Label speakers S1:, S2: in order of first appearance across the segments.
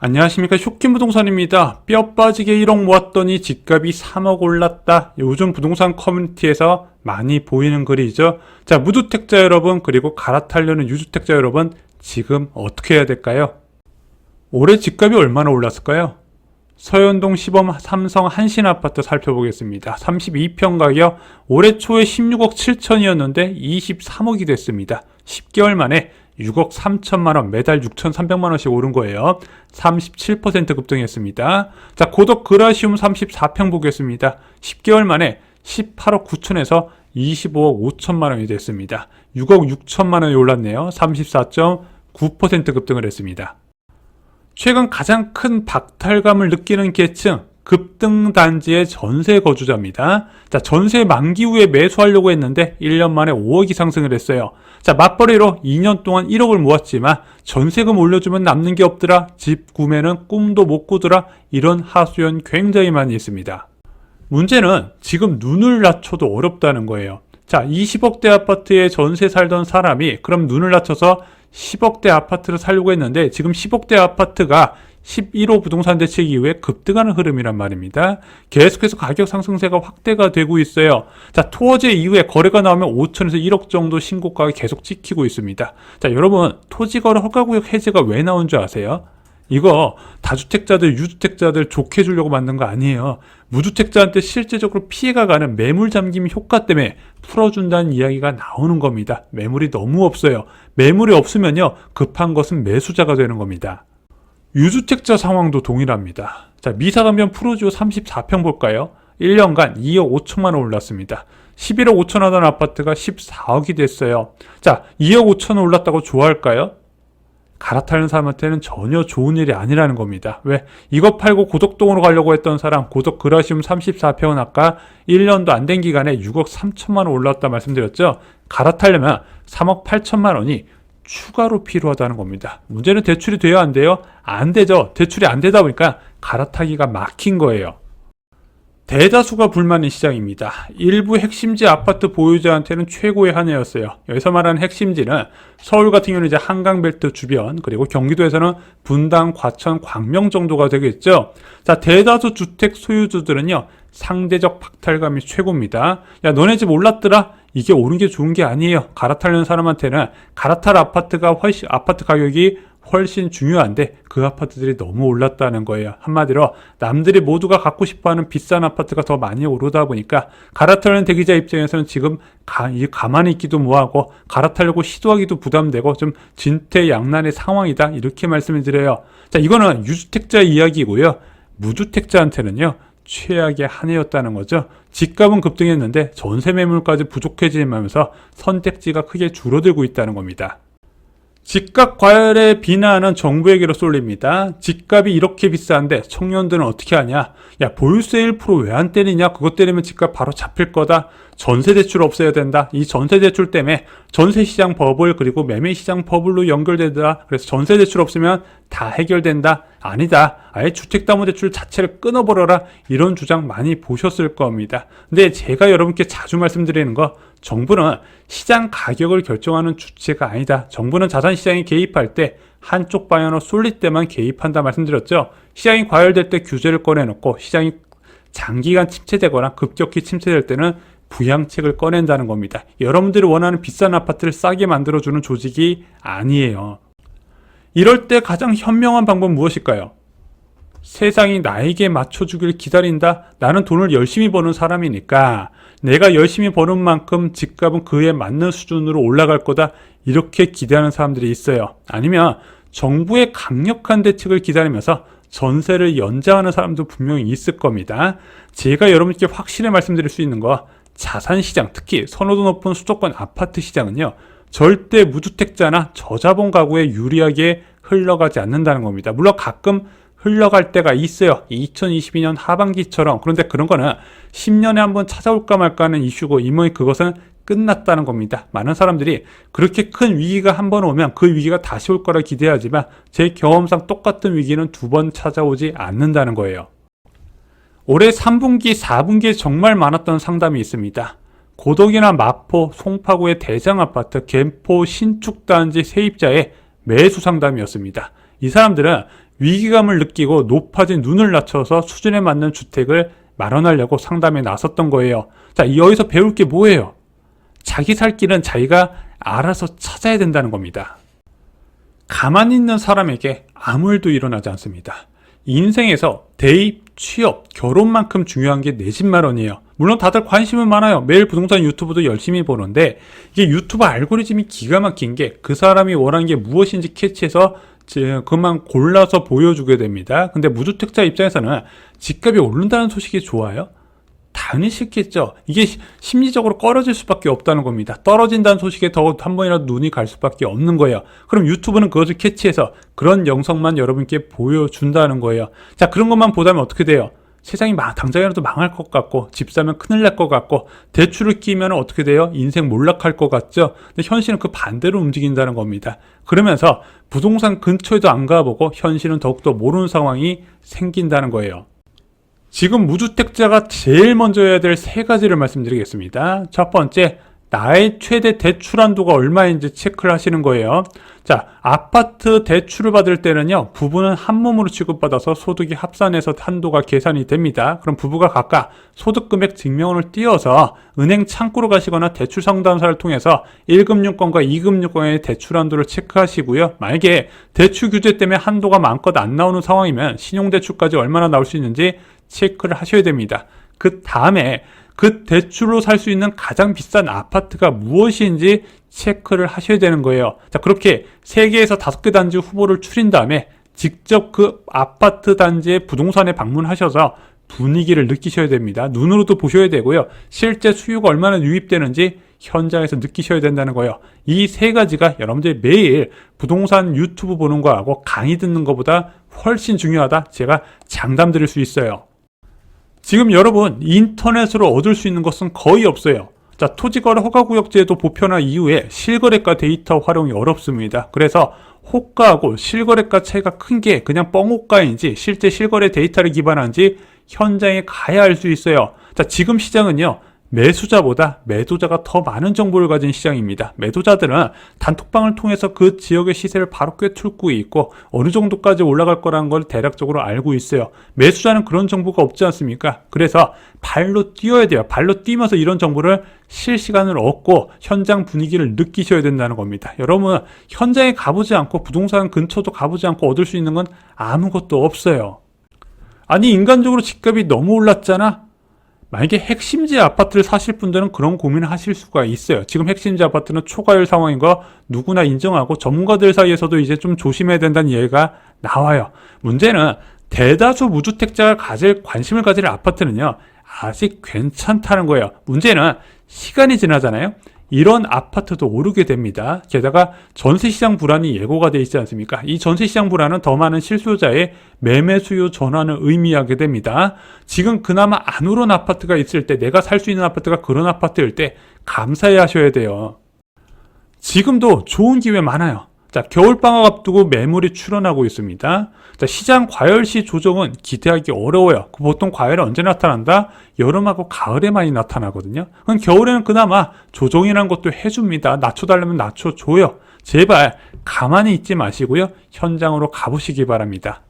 S1: 안녕하십니까. 쇼킹부동산입니다. 뼈 빠지게 1억 모았더니 집값이 3억 올랐다. 요즘 부동산 커뮤니티에서 많이 보이는 글이죠. 자, 무주택자 여러분, 그리고 갈아타려는 유주택자 여러분, 지금 어떻게 해야 될까요? 올해 집값이 얼마나 올랐을까요? 서현동 시범 삼성 한신아파트 살펴보겠습니다. 32평 가격 올해 초에 16억 7천이었는데 23억이 됐습니다. 10개월 만에 6억 3천만원, 매달 6,300만원씩 오른 거예요. 37% 급등했습니다. 자, 고덕 그라시움 34평 보겠습니다. 10개월 만에 18억 9천에서 25억 5천만원이 됐습니다. 6억 6천만원이 올랐네요. 34.9% 급등을 했습니다. 최근 가장 큰 박탈감을 느끼는 계층, 급등 단지의 전세 거주자입니다. 자, 전세 만기 후에 매수하려고 했는데 1년 만에 5억이 상승을 했어요. 자, 맞벌이로 2년 동안 1억을 모았지만 전세금 올려주면 남는 게 없더라. 집 구매는 꿈도 못 꾸더라. 이런 하소연 굉장히 많이 있습니다. 문제는 지금 눈을 낮춰도 어렵다는 거예요. 자, 20억대 아파트에 전세 살던 사람이 그럼 눈을 낮춰서 10억대 아파트를 살려고 했는데 지금 10억대 아파트가 11호 부동산 대책 이후에 급등하는 흐름이란 말입니다. 계속해서 가격 상승세가 확대가 되고 있어요. 자, 토어제 이후에 거래가 나오면 5천에서 1억 정도 신고가가 계속 찍히고 있습니다. 자, 여러분, 토지거래 허가구역 해제가 왜 나온 줄 아세요? 이거 다주택자들, 유주택자들 좋게 해주려고 만든 거 아니에요. 무주택자한테 실제적으로 피해가 가는 매물 잠김 효과 때문에 풀어준다는 이야기가 나오는 겁니다. 매물이 너무 없어요. 매물이 없으면요, 급한 것은 매수자가 되는 겁니다. 유주택자 상황도 동일합니다. 자, 미사감변 프로지오 34평 볼까요? 1년간 2억 5천만 원 올랐습니다. 11억 5천 하던 아파트가 14억이 됐어요. 자, 2억 5천 원 올랐다고 좋아할까요? 갈아타는 사람한테는 전혀 좋은 일이 아니라는 겁니다. 왜? 이거 팔고 고덕동으로 가려고 했던 사람, 고덕 그라시움 34평은 아까 1년도 안 된 기간에 6억 3천만 원 올랐다 말씀드렸죠? 갈아타려면 3억 8천만 원이 추가로 필요하다는 겁니다. 문제는 대출이 돼요, 안 돼요? 안 되죠. 대출이 안 되다 보니까 갈아타기가 막힌 거예요. 대다수가 불만인 시장입니다. 일부 핵심지 아파트 보유자한테는 최고의 한 해였어요. 여기서 말하는 핵심지는 서울 같은 경우는 이제 한강벨트 주변, 그리고 경기도에서는 분당, 과천, 광명 정도가 되겠죠. 자, 대다수 주택 소유주들은요, 상대적 박탈감이 최고입니다. 야, 너네 집 올랐더라? 이게 오른 게 좋은 게 아니에요. 갈아타려는 사람한테는 갈아탈 아파트가 아파트 가격이 훨씬 중요한데 그 아파트들이 너무 올랐다는 거예요. 한마디로 남들이 모두가 갖고 싶어하는 비싼 아파트가 더 많이 오르다 보니까 갈아타려는 대기자 입장에서는 지금 가만히 있기도 뭐하고 갈아타려고 시도하기도 부담되고 좀 진퇴양난의 상황이다, 이렇게 말씀을 드려요. 자, 이거는 유주택자 이야기고요. 무주택자한테는요, 최악의 한 해였다는 거죠. 집값은 급등했는데 전세 매물까지 부족해지면서 선택지가 크게 줄어들고 있다는 겁니다. 집값 과열의 비난은 정부에게로 쏠립니다. 집값이 이렇게 비싼데 청년들은 어떻게 하냐? 야, 보유세 1% 왜 안 때리냐? 그것 때리면 집값 바로 잡힐 거다. 전세대출 없애야 된다. 이 전세대출 때문에 전세시장 버블, 그리고 매매시장 버블로 연결되더라. 그래서 전세대출 없으면 다 해결된다. 아니다. 아예 주택담보대출 자체를 끊어버려라. 이런 주장 많이 보셨을 겁니다. 근데 제가 여러분께 자주 말씀드리는 거, 정부는 시장 가격을 결정하는 주체가 아니다. 정부는 자산시장에 개입할 때 한쪽 방향으로 쏠릴 때만 개입한다 말씀드렸죠. 시장이 과열될 때 규제를 꺼내놓고 시장이 장기간 침체되거나 급격히 침체될 때는 부양책을 꺼낸다는 겁니다. 여러분들이 원하는 비싼 아파트를 싸게 만들어주는 조직이 아니에요. 이럴 때 가장 현명한 방법은 무엇일까요? 세상이 나에게 맞춰주길 기다린다. 나는 돈을 열심히 버는 사람이니까 내가 열심히 버는 만큼 집값은 그에 맞는 수준으로 올라갈 거다, 이렇게 기대하는 사람들이 있어요. 아니면 정부의 강력한 대책을 기다리면서 전세를 연장하는 사람도 분명히 있을 겁니다. 제가 여러분께 확실히 말씀드릴 수 있는 거, 자산시장, 특히 선호도 높은 수도권 아파트 시장은요, 절대 무주택자나 저자본 가구에 유리하게 흘러가지 않는다는 겁니다. 물론 가끔 흘러갈 때가 있어요. 2022년 하반기처럼. 그런데 그런 거는 10년에 한번 찾아올까 말까 하는 이슈고, 이미 그것은 끝났다는 겁니다. 많은 사람들이 그렇게 큰 위기가 한 번 오면 그 위기가 다시 올 거라 기대하지만 제 경험상 똑같은 위기는 2번 찾아오지 않는다는 거예요. 올해 3분기, 4분기에 정말 많았던 상담이 있습니다. 고덕이나 마포, 송파구의 대장아파트, 김포 신축단지 세입자의 매수 상담이었습니다. 이 사람들은 위기감을 느끼고 높아진 눈을 낮춰서 수준에 맞는 주택을 마련하려고 상담에 나섰던 거예요. 자, 여기서 배울 게 뭐예요? 자기 살 길은 자기가 알아서 찾아야 된다는 겁니다. 가만히 있는 사람에게 아무 일도 일어나지 않습니다. 인생에서 대입, 취업, 결혼만큼 중요한 게 내 집 마련이에요. 물론 다들 관심은 많아요. 매일 부동산 유튜브도 열심히 보는데 이게 유튜브 알고리즘이 기가 막힌 게 그 사람이 원하는 게 무엇인지 캐치해서 그만 골라서 보여주게 됩니다. 근데 무주택자 입장에서는 집값이 오른다는 소식이 좋아요? 당연히 싫겠죠. 이게 심리적으로 꺼려질 수밖에 없다는 겁니다. 떨어진다는 소식에 더 한 번이라도 눈이 갈 수밖에 없는 거예요. 그럼 유튜브는 그것을 캐치해서 그런 영상만 여러분께 보여준다는 거예요. 자, 그런 것만 보다면 어떻게 돼요? 세상이 당장이라도 망할 것 같고 집 사면 큰일 날 것 같고 대출을 끼면 어떻게 돼요? 인생 몰락할 것 같죠? 근데 현실은 그 반대로 움직인다는 겁니다. 그러면서 부동산 근처에도 안 가보고 현실은 더욱더 모르는 상황이 생긴다는 거예요. 지금 무주택자가 제일 먼저 해야 될 세 가지를 말씀드리겠습니다. 첫 번째, 나의 최대 대출 한도가 얼마인지 체크를 하시는 거예요. 자, 아파트 대출을 받을 때는요, 부부는 한 몸으로 취급받아서 소득이 합산해서 한도가 계산이 됩니다. 그럼 부부가 각각 소득 금액 증명원을 띄워서 은행 창구로 가시거나 대출 상담사를 통해서 1금융권과 2금융권의 대출 한도를 체크하시고요. 만약에 대출 규제 때문에 한도가 마음껏 안 나오는 상황이면 신용대출까지 얼마나 나올 수 있는지 체크를 하셔야 됩니다. 그 다음에 그 대출로 살 수 있는 가장 비싼 아파트가 무엇인지 체크를 하셔야 되는 거예요. 자, 그렇게 3개에서 5개 단지 후보를 추린 다음에 직접 그 아파트 단지의 부동산에 방문하셔서 분위기를 느끼셔야 됩니다. 눈으로도 보셔야 되고요. 실제 수요가 얼마나 유입되는지 현장에서 느끼셔야 된다는 거예요. 이 세 가지가 여러분들이 매일 부동산 유튜브 보는 거하고 강의 듣는 것보다 훨씬 중요하다. 제가 장담 드릴 수 있어요. 지금 여러분 인터넷으로 얻을 수 있는 것은 거의 없어요. 자, 토지거래 허가구역제도 보편화 이후에 실거래가 데이터 활용이 어렵습니다. 그래서 호가하고 실거래가 차이가 큰 게 그냥 뻥호가인지 실제 실거래 데이터를 기반한지 현장에 가야 알 수 있어요. 자, 지금 시장은요, 매수자보다 매도자가 더 많은 정보를 가진 시장입니다. 매도자들은 단톡방을 통해서 그 지역의 시세를 바로 꿰뚫고 있고 어느 정도까지 올라갈 거라는 걸 대략적으로 알고 있어요. 매수자는 그런 정보가 없지 않습니까? 그래서 발로 뛰어야 돼요. 발로 뛰면서 이런 정보를 실시간으로 얻고 현장 분위기를 느끼셔야 된다는 겁니다. 여러분, 현장에 가보지 않고 부동산 근처도 가보지 않고 얻을 수 있는 건 아무것도 없어요. 아니, 인간적으로 집값이 너무 올랐잖아? 만약에 핵심지 아파트를 사실 분들은 그런 고민을 하실 수가 있어요. 지금 핵심지 아파트는 초과율 상황인 거 누구나 인정하고 전문가들 사이에서도 이제 좀 조심해야 된다는 얘기가 나와요. 문제는 대다수 무주택자가 관심을 가질 아파트는요, 아직 괜찮다는 거예요. 문제는 시간이 지나잖아요. 이런 아파트도 오르게 됩니다. 게다가 전세시장 불안이 예고가 돼 있지 않습니까? 이 전세시장 불안은 더 많은 실수요자의 매매 수요 전환을 의미하게 됩니다. 지금 그나마 안 오른 아파트가 있을 때, 내가 살 수 있는 아파트가 그런 아파트일 때 감사해 하셔야 돼요. 지금도 좋은 기회 많아요. 자, 겨울방학 앞두고 매물이 출현하고 있습니다. 자, 시장 과열시 조정은 기대하기 어려워요. 보통 과열은 언제 나타난다? 여름하고 가을에 많이 나타나거든요. 그럼 겨울에는 그나마 조정이라는 것도 해줍니다. 낮춰달라면 낮춰줘요. 제발 가만히 있지 마시고요. 현장으로 가보시기 바랍니다.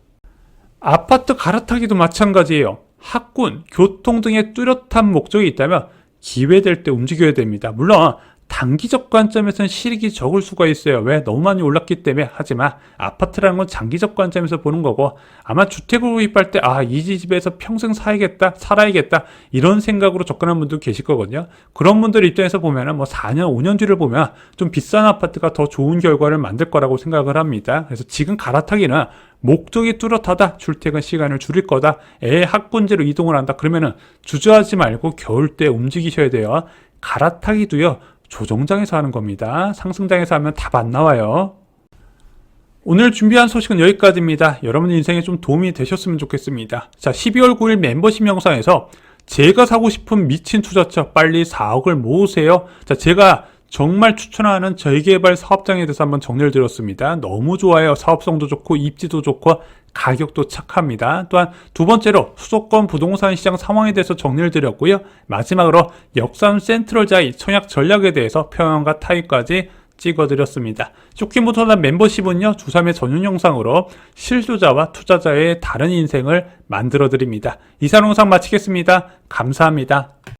S1: 아파트 갈아타기도 마찬가지예요. 학군, 교통 등의 뚜렷한 목적이 있다면 기회될 때 움직여야 됩니다. 물론 단기적 관점에서는 실익이 적을 수가 있어요. 왜? 너무 많이 올랐기 때문에. 하지만 아파트라는 건 장기적 관점에서 보는 거고, 아마 주택을 구입할 때 이 집에서 평생 살아야겠다 이런 생각으로 접근한 분도 계실 거거든요. 그런 분들 입장에서 보면은 4년 5년 뒤를 보면 좀 비싼 아파트가 더 좋은 결과를 만들 거라고 생각을 합니다. 그래서 지금 갈아타기는 목적이 뚜렷하다, 출퇴근 시간을 줄일 거다, 애 학군지로 이동을 한다, 그러면은 주저하지 말고 겨울 때 움직이셔야 돼요. 갈아타기도요, 조정장에서 하는 겁니다. 상승장에서 하면 답 안 나와요. 오늘 준비한 소식은 여기까지입니다. 여러분 인생에 좀 도움이 되셨으면 좋겠습니다. 자, 12월 9일 멤버십 영상에서 제가 사고 싶은 미친 투자처 빨리 4억을 모으세요. 자, 제가 정말 추천하는 저희개발 사업장에 대해서 한번 정리를 드렸습니다. 너무 좋아요. 사업성도 좋고 입지도 좋고 가격도 착합니다. 또한 두 번째로 수도권 부동산 시장 상황에 대해서 정리를 드렸고요. 마지막으로 역삼 센트럴자이 청약 전략에 대해서 평형과 타입까지 찍어드렸습니다. 쇼킹모터단 멤버십은요, 주3회 전용 영상으로 실수자와 투자자의 다른 인생을 만들어드립니다. 이상 영상 마치겠습니다. 감사합니다.